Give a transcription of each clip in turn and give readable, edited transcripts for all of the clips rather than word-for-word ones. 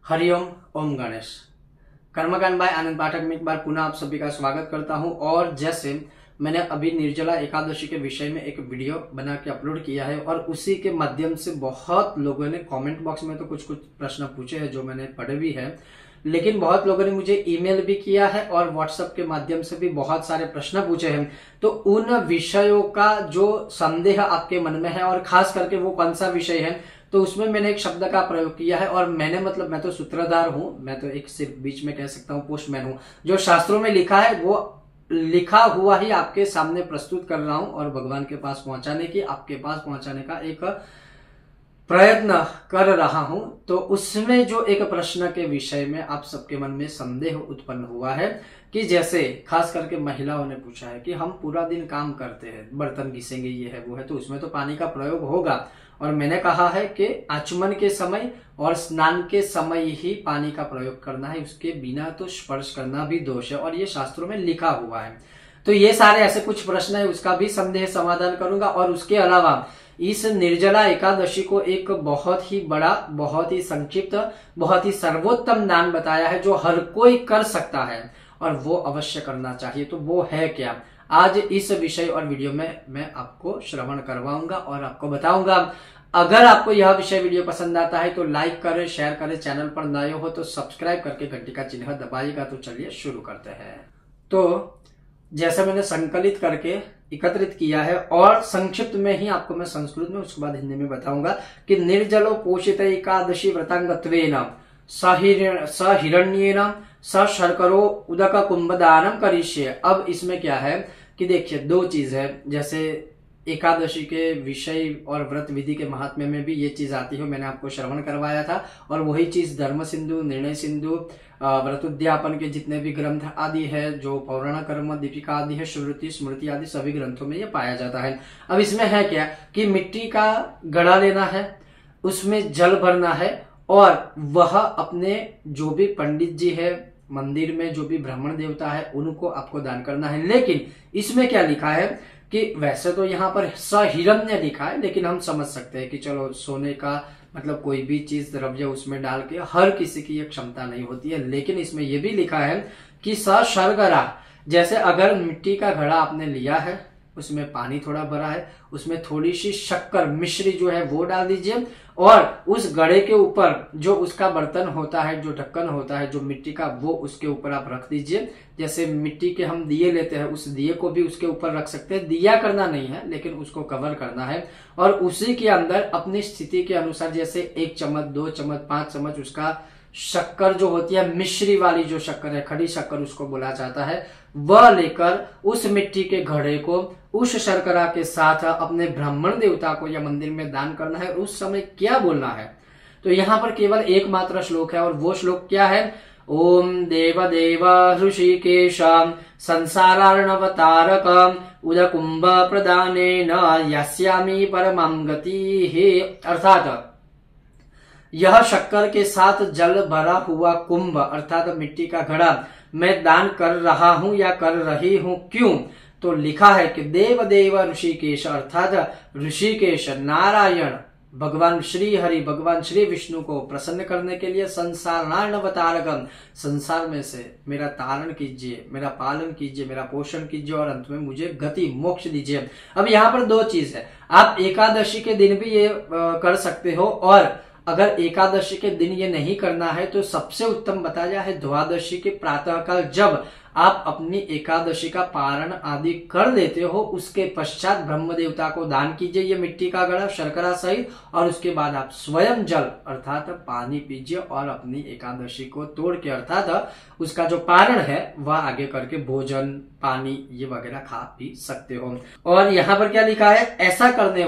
हरिओम। ओम गणेश। कर्मकांड बाय आनंद पाठक में एक बार पुनः आप सभी का स्वागत करता हूं। और जैसे मैंने अभी निर्जला एकादशी के विषय में एक वीडियो बना के अपलोड किया है और उसी के माध्यम से बहुत लोगों ने कमेंट बॉक्स में तो कुछ प्रश्न पूछे हैं जो मैंने पढ़े भी है, लेकिन बहुत लोगों ने मुझे ईमेल भी किया है और व्हाट्सएप के माध्यम से भी बहुत सारे प्रश्न पूछे हैं। तो उन विषयों का जो संदेह आपके मन में है और खास करके वो कौन सा विषय है, तो उसमें मैंने एक शब्द का प्रयोग किया है। और मैं तो सूत्रधार हूं, मैं तो एक सिर्फ बीच में कह सकता हूं पोस्टमैन हूं। जो शास्त्रों में लिखा है वो लिखा हुआ ही आपके सामने प्रस्तुत कर रहा हूं और भगवान के पास पहुंचाने की, आपके पास पहुंचाने का एक प्रयत्न कर रहा हूं। तो उसमें जो एक प्रश्न के विषय में आप सबके मन में संदेह उत्पन्न हुआ है कि जैसे खास करके महिलाओं ने पूछा है कि हम पूरा दिन काम करते हैं, बर्तन घिसेंगे, ये है वो है, तो उसमें तो पानी का प्रयोग होगा। और मैंने कहा है कि आचमन के समय और स्नान के समय ही पानी का प्रयोग करना है, उसके बिना तो स्पर्श करना भी दोष है और ये शास्त्रों में लिखा हुआ है। तो ये सारे ऐसे कुछ प्रश्न है, उसका भी संदेह समाधान करूंगा। और उसके अलावा इस निर्जला एकादशी को एक बहुत ही बड़ा, बहुत ही संक्षिप्त, बहुत ही सर्वोत्तम दान बताया है जो हर कोई कर सकता है और वो अवश्य करना चाहिए। तो वो है क्या, आज इस विषय और वीडियो में मैं आपको श्रवण करवाऊंगा और आपको बताऊंगा। अगर आपको यह विषय वीडियो पसंद आता है तो लाइक करें, शेयर करें, चैनल पर नए हो तो सब्सक्राइब करके घंटी का चिन्ह दबाइएगा। तो चलिए शुरू करते हैं। तो जैसे मैंने संकलित करके एकत्रित किया है और संक्षिप्त में ही आपको मैं संस्कृत में, उसके बाद हिंदी में बताऊंगा कि निर्जलो पोषित एकादशी व्रतांगत्वेन सहिरण्येन शर्करो उदक कुंभदानम करिष्ये। अब इसमें क्या है कि देखिए दो चीज है, जैसे एकादशी के विषय और व्रत विधि के महात्म्य में भी ये चीज आती है, मैंने आपको श्रवण करवाया था। और वही चीज धर्म सिंधु, निर्णय सिंधु, व्रत उद्यापन के जितने भी ग्रंथ आदि है, जो पौराण कर्म दीपिका आदि है, श्रुति स्मृति आदि सभी ग्रंथों में ये पाया जाता है। अब इसमें है क्या कि मिट्टी का घड़ा लेना है, उसमें जल भरना है और वह अपने जो भी पंडित जी है, मंदिर में जो भी ब्राह्मण देवता है, उनको आपको दान करना है। लेकिन इसमें क्या लिखा है कि वैसे तो यहाँ पर सहिरण्य लिखा है, लेकिन हम समझ सकते हैं कि चलो सोने का मतलब कोई भी चीज द्रव्य उसमें डाल के हर किसी की ये क्षमता नहीं होती है। लेकिन इसमें यह भी लिखा है कि शर्करा, जैसे अगर मिट्टी का घड़ा आपने लिया है, उसमें पानी थोड़ा भरा है, उसमें थोड़ी सी शक्कर मिश्री जो है वो डाल दीजिए और उस घड़े के ऊपर जो उसका बर्तन होता है, जो ढक्कन होता है जो मिट्टी का, वो उसके ऊपर आप रख दीजिए। जैसे मिट्टी के हम दिए लेते हैं, उस दिए को भी उसके ऊपर रख सकते हैं। दिया करना नहीं है लेकिन उसको कवर करना है और उसी के अंदर अपनी स्थिति के अनुसार जैसे 1 चम्मच, 2 चम्मच, 5 चम्मच उसका शक्कर जो होती है, मिश्री वाली जो शक्कर है, खड़ी शक्कर उसको बोला जाता है, वह लेकर उस मिट्टी के घड़े को उस शर्करा के साथ अपने ब्राह्मण देवता को या मंदिर में दान करना है। उस समय क्या बोलना है, तो यहाँ पर केवल एकमात्र श्लोक है और वो श्लोक क्या है, ओम देव देव ऋषिकेश संसारार्णवतारक उदकुंभ प्रदानेन यास्यामि परमं गतिः। अर्थात यह शक्कर के साथ जल भरा हुआ कुंभ अर्थात मिट्टी का घड़ा मैं दान कर रहा हूं या कर रही हूं। क्यों, तो लिखा है कि देव देव ऋषिकेश अर्थात ऋषिकेश नारायण भगवान श्री हरि, भगवान श्री विष्णु को प्रसन्न करने के लिए संसारार्णवतारकम, संसार में से मेरा तारण कीजिए, मेरा पालन कीजिए, मेरा पोषण कीजिए और अंत में मुझे गति मोक्ष दीजिए। अब यहाँ पर दो चीज है, आप एकादशी के दिन भी ये कर सकते हो और अगर एकादशी के दिन ये नहीं करना है तो सबसे उत्तम बताया है द्वादशी के प्रातःकाल, जब आप अपनी एकादशी का पारण आदि कर लेते हो, उसके पश्चात ब्रह्म देवता को दान कीजिए ये मिट्टी का घड़ा शर्करा सहित और उसके बाद आप स्वयं जल अर्थात पानी पीजिए और अपनी एकादशी को तोड़ के अर्थात उसका जो पारण है वह आगे करके भोजन, पानी ये वगैरह खा पी सकते हो। और यहाँ पर क्या लिखा है, ऐसा करने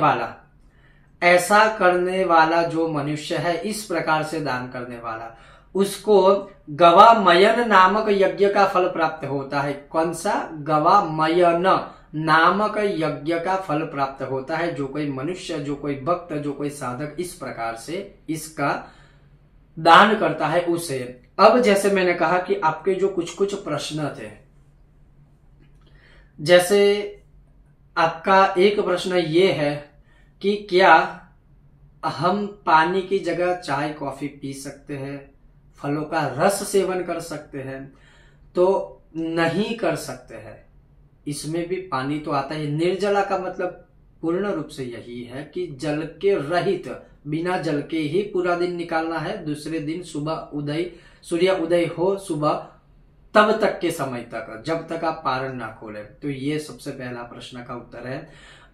वाला जो मनुष्य है, इस प्रकार से दान करने वाला, उसको गवामयन नामक यज्ञ का फल प्राप्त होता है। कौन सा, गवामयन नामक यज्ञ का फल प्राप्त होता है। जो कोई मनुष्य, जो कोई भक्त, जो कोई साधक इस प्रकार से इसका दान करता है उसे। अब जैसे मैंने कहा कि आपके जो कुछ प्रश्न थे, जैसे आपका एक प्रश्न ये है कि क्या हम पानी की जगह चाय कॉफी पी सकते हैं, फलों का रस सेवन कर सकते हैं तो नहीं कर सकते हैं। इसमें भी पानी तो आता है। निर्जला का मतलब पूर्ण रूप से यही है कि जल के रहित, बिना जल के ही पूरा दिन निकालना है। दूसरे दिन सुबह उदय, सूर्य उदय हो सुबह, तब तक के समय तक, जब तक आप पारण ना खोले। तो ये सबसे पहला प्रश्न का उत्तर है।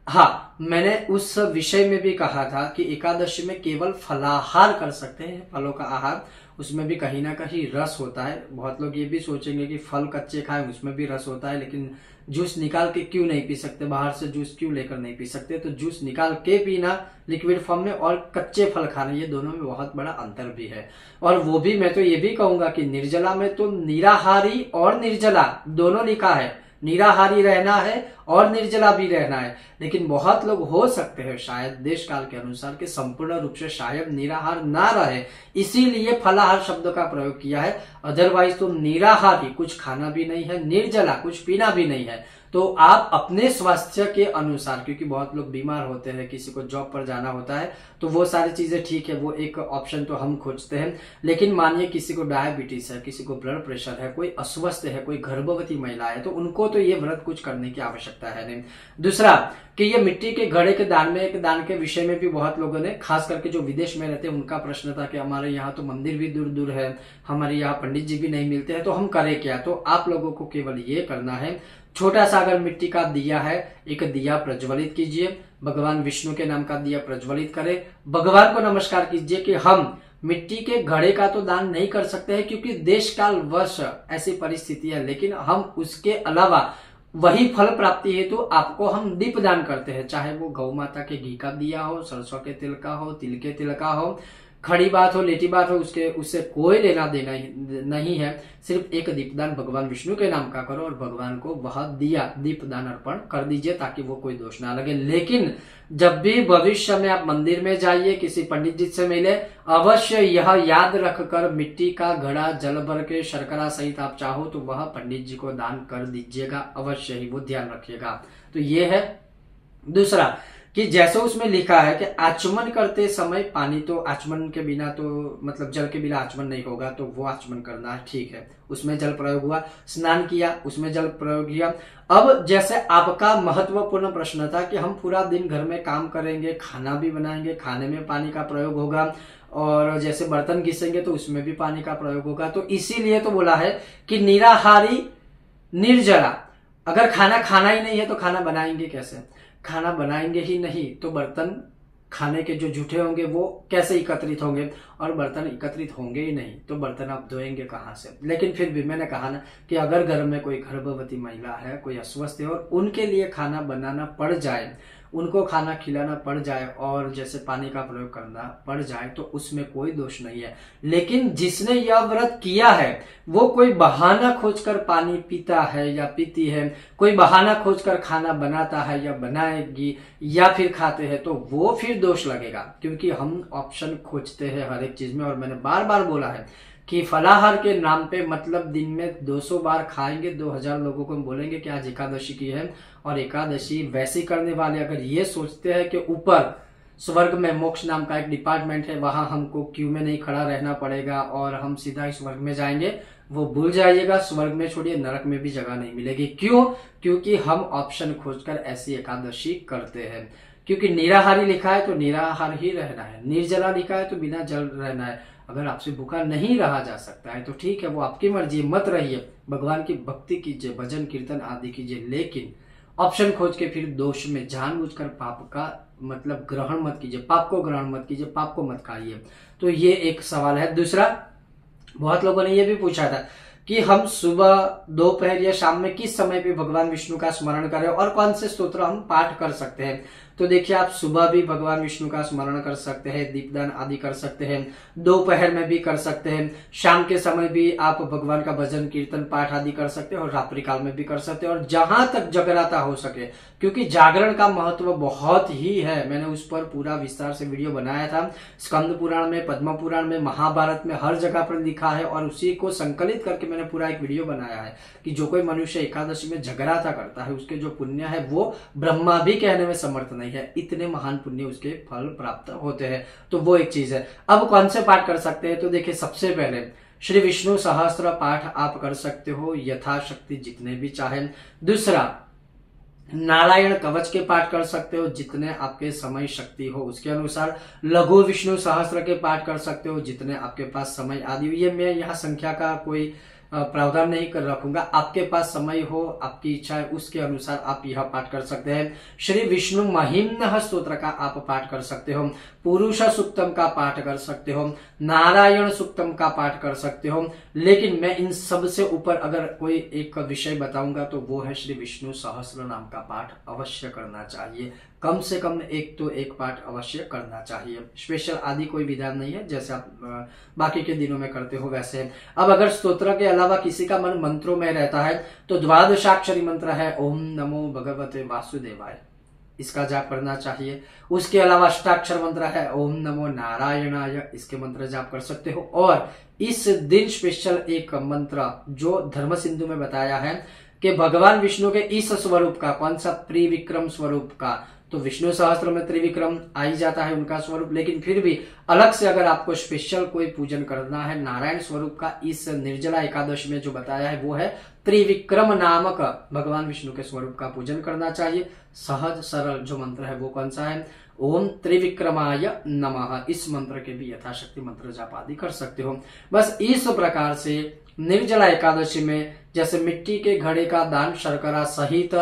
हाँ, मैंने उस विषय में भी कहा था कि एकादशी में केवल फलाहार कर सकते हैं, फलों का आहार, उसमें भी कहीं ना कहीं रस होता है। बहुत लोग ये भी सोचेंगे कि फल कच्चे खाएं, उसमें भी रस होता है, लेकिन जूस निकाल के क्यों नहीं पी सकते, बाहर से जूस क्यों लेकर नहीं पी सकते। तो जूस निकाल के पीना लिक्विड फॉर्म में और कच्चे फल खाना, ये दोनों में बहुत बड़ा अंतर भी है। और वो भी मैं तो ये भी कहूंगा कि निर्जला में तो निराहारी और निर्जला दोनों लिखा है। निराहारी रहना है और निर्जला भी रहना है, लेकिन बहुत लोग हो सकते हैं शायद देश काल के अनुसार के संपूर्ण रूप से शायद निराहार ना रहे, इसीलिए फलाहार शब्द का प्रयोग किया है। अदरवाइज तो निराहारी कुछ खाना भी नहीं है, निर्जला कुछ पीना भी नहीं है। तो आप अपने स्वास्थ्य के अनुसार, क्योंकि बहुत लोग बीमार होते हैं, किसी को जॉब पर जाना होता है, तो वो सारी चीजें ठीक है, वो एक ऑप्शन तो हम खोजते हैं। लेकिन मानिए किसी को डायबिटीज है, किसी को ब्लड प्रेशर है, कोई अस्वस्थ है, कोई गर्भवती महिला है, तो उनको तो ये व्रत कुछ करने की आवश्यकता है नहीं। दूसरा कि ये मिट्टी के घड़े के दान के विषय में भी बहुत लोगों ने, खास करके जो विदेश में रहते हैं, उनका प्रश्न था कि हमारे यहाँ तो मंदिर भी दूर दूर है, हमारे यहाँ पंडित जी भी नहीं मिलते हैं, तो हम करें क्या। तो आप लोगों को केवल ये करना है, छोटा सा अगर मिट्टी का दिया है, एक दिया प्रज्वलित कीजिए, भगवान विष्णु के नाम का दिया प्रज्वलित करें, भगवान को नमस्कार कीजिए कि हम मिट्टी के घड़े का तो दान नहीं कर सकते हैं क्योंकि देश काल वर्ष ऐसी परिस्थिति है, लेकिन हम उसके अलावा वही फल प्राप्ति हेतु तो आपको हम दीप दान करते हैं, चाहे वो गौ माता के घी का दिया हो, सरसों के तिल का हो, तिल के तिल का हो, खड़ी बात हो, लेटी बात हो, उससे कोई लेना देना नहीं है। सिर्फ एक दीपदान भगवान विष्णु के नाम का करो और भगवान को वह दिया दीपदान अर्पण कर दीजिए ताकि वो कोई दोष ना लगे। लेकिन जब भी भविष्य में आप मंदिर में जाइए, किसी पंडित जी से मिले, अवश्य यह याद रखकर मिट्टी का घड़ा जल भर के शर्करा सहित आप चाहो तो वह पंडित जी को दान कर दीजिएगा, अवश्य ही, वो ध्यान रखिएगा। तो ये है। दूसरा कि जैसे उसमें लिखा है कि आचमन करते समय पानी, तो आचमन के बिना तो मतलब जल के बिना आचमन नहीं होगा, तो वो आचमन करना है, ठीक है, उसमें जल प्रयोग हुआ। स्नान किया, उसमें जल प्रयोग किया। अब जैसे आपका महत्वपूर्ण प्रश्न था कि हम पूरा दिन घर में काम करेंगे, खाना भी बनाएंगे, खाने में पानी का प्रयोग होगा, और जैसे बर्तन घिसेंगे तो उसमें भी पानी का प्रयोग होगा। तो इसीलिए तो बोला है कि निराहारी निर्जला, अगर खाना खाना ही नहीं है तो खाना बनाएंगे कैसे, खाना बनाएंगे ही नहीं तो बर्तन खाने के जो जूठे होंगे वो कैसे एकत्रित होंगे, और बर्तन एकत्रित होंगे ही नहीं तो बर्तन आप धोएंगे कहाँ से। लेकिन फिर भी मैंने कहा ना कि अगर घर में कोई गर्भवती महिला है, कोई अस्वस्थ है और उनके लिए खाना बनाना पड़ जाए, उनको खाना खिलाना पड़ जाए और जैसे पानी का प्रयोग करना पड़ जाए तो उसमें कोई दोष नहीं है। लेकिन जिसने यह व्रत किया है वो कोई बहाना खोजकर पानी पीता है या पीती है, कोई बहाना खोजकर खाना बनाता है या बनाएगी या फिर खाते हैं, तो वो फिर दोष लगेगा, क्योंकि हम ऑप्शन खोजते हैं हर एक चीज में। और मैंने बार बार बोला है कि फलाहार के नाम पे मतलब दिन में 200 बार खाएंगे, 2000 लोगों को हम बोलेंगे कि आज एकादशी की है, और एकादशी वैसे करने वाले अगर ये सोचते हैं कि ऊपर स्वर्ग में मोक्ष नाम का एक डिपार्टमेंट है, वहां हमको क्यू में नहीं खड़ा रहना पड़ेगा और हम सीधा ही स्वर्ग में जाएंगे, वो भूल जाइएगा। स्वर्ग में छोड़िए, नरक में भी जगह नहीं मिलेगी। क्यों? क्योंकि हम ऑप्शन खोजकर ऐसी एकादशी करते हैं। क्योंकि निराहारी लिखा है तो निराहार ही रहना है, निर्जला लिखा है तो बिना जल रहना है। अगर आपसे भूखा नहीं रहा जा सकता है तो ठीक है, वो आपकी मर्जी, मत रहिए, भगवान की भक्ति कीजिए, भजन कीर्तन आदि कीजिए, लेकिन ऑप्शन खोज के फिर दोष में जानबूझकर पाप का मतलब ग्रहण मत कीजिए, पाप को ग्रहण मत कीजिए, पाप को मत खाइए। तो ये एक सवाल है। दूसरा, बहुत लोगों ने ये भी पूछा था कि हम सुबह, दोपहर या शाम में किस समय पे भगवान विष्णु का स्मरण करें और कौन से स्तोत्र हम पाठ कर सकते हैं। तो देखिए, आप सुबह भी भगवान विष्णु का स्मरण कर सकते हैं, दीपदान आदि कर सकते हैं, दोपहर में भी कर सकते हैं, शाम के समय भी आप भगवान का भजन कीर्तन पाठ आदि कर सकते हैं, और रात्रि काल में भी कर सकते हैं, और जहां तक जगराता हो सके, क्योंकि जागरण का महत्व बहुत ही है। मैंने उस पर पूरा विस्तार से वीडियो बनाया था, स्कंद पुराण में, पद्म पुराण में, महाभारत में, हर जगह पर लिखा है, और उसी को संकलित करके मैंने पूरा एक वीडियो बनाया है कि जो कोई मनुष्य एकादशी में जगराता करता है उसके जो पुण्य है वो ब्रह्मा भी कहने में समर्थ नहीं है, इतने महान पुण्य उसके फल प्राप्त होते हैं। तो वो एक चीज है। अब कौन से पाठ कर सकते हैं? तो देखिए, सबसे पहले श्री विष्णु सहस्त्र पाठ आप कर सकते हो यथाशक्ति जितने भी चाहे। दूसरा, नारायण कवच के पाठ कर सकते हो जितने आपके समय शक्ति हो उसके अनुसार। लघु विष्णु सहस्त्र के पाठ कर सकते हो जितने आपके पास समय आदि हो। ये मैं यहाँ संख्या का कोई प्रावधान नहीं कर रखूंगा, आपके पास समय हो, आपकी इच्छा है, उसके अनुसार आप यह पाठ कर सकते हैं। श्री विष्णु महिम्नः स्तोत्र का आप पाठ कर सकते हो, पुरुष सूक्तम का पाठ कर सकते हो, नारायण सूक्तम का पाठ कर सकते हो। लेकिन मैं इन सब से ऊपर अगर कोई एक विषय बताऊंगा तो वो है श्री विष्णु सहस्त्र नाम का पाठ अवश्य करना चाहिए। कम से कम एक तो एक पाठ अवश्य करना चाहिए। स्पेशल आदि कोई विधान नहीं है, जैसे आप बाकी के दिनों में करते हो वैसे। अब अगर स्तोत्र के अलावा किसी का मन मंत्रों में रहता है तो द्वादशाक्षरी मंत्र है ओम नमो भगवते वासुदेवाय, इसका जाप करना चाहिए। उसके अलावा अष्टाक्षर मंत्र है ओम नमो नारायणाय, इसके मंत्र जाप कर सकते हो। और इस दिन स्पेशल एक मंत्र जो धर्म सिंधु में बताया है कि भगवान विष्णु के इस स्वरूप का, कौन सा, त्रिविक्रम स्वरूप का, तो विष्णु सहस्त्र में त्रिविक्रम आ ही जाता है उनका स्वरूप, लेकिन फिर भी अलग से अगर आपको स्पेशल कोई पूजन करना है नारायण स्वरूप का, इस निर्जला एकादशी में जो बताया है वो है त्रिविक्रम नामक भगवान विष्णु के स्वरूप का पूजन करना चाहिए। सहज सरल जो मंत्र है वो कौन सा है, ओम त्रिविक्रमाय नमः, इस मंत्र के भी यथाशक्ति मंत्र जाप आदि कर सकते हो। बस इस प्रकार से निर्जला एकादशी में जैसे मिट्टी के घड़े का दान शर्करा सहित,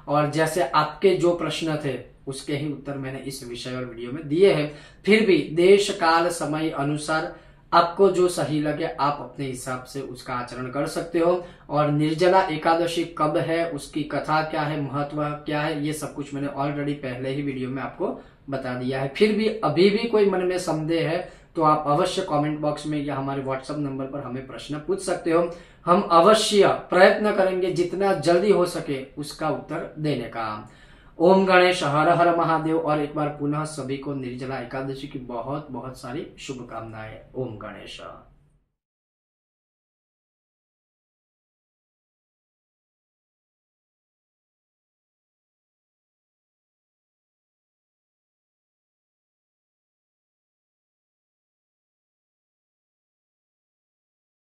और जैसे आपके जो प्रश्न थे उसके ही उत्तर मैंने इस विषय और वीडियो में दिए हैं। फिर भी देश काल समय अनुसार आपको जो सही लगे आप अपने हिसाब से उसका आचरण कर सकते हो। और निर्जला एकादशी कब है, उसकी कथा क्या है, महत्व क्या है, ये सब कुछ मैंने ऑलरेडी पहले ही वीडियो में आपको बता दिया है। फिर भी अभी भी कोई मन में संदेह है तो आप अवश्य कमेंट बॉक्स में या हमारे व्हाट्सएप नंबर पर हमें प्रश्न पूछ सकते हो। हम अवश्य प्रयत्न करेंगे जितना जल्दी हो सके उसका उत्तर देने का। ओम गणेश, हर हर महादेव। और एक बार पुनः सभी को निर्जला एकादशी की बहुत बहुत सारी शुभकामनाएं। ओम गणेश।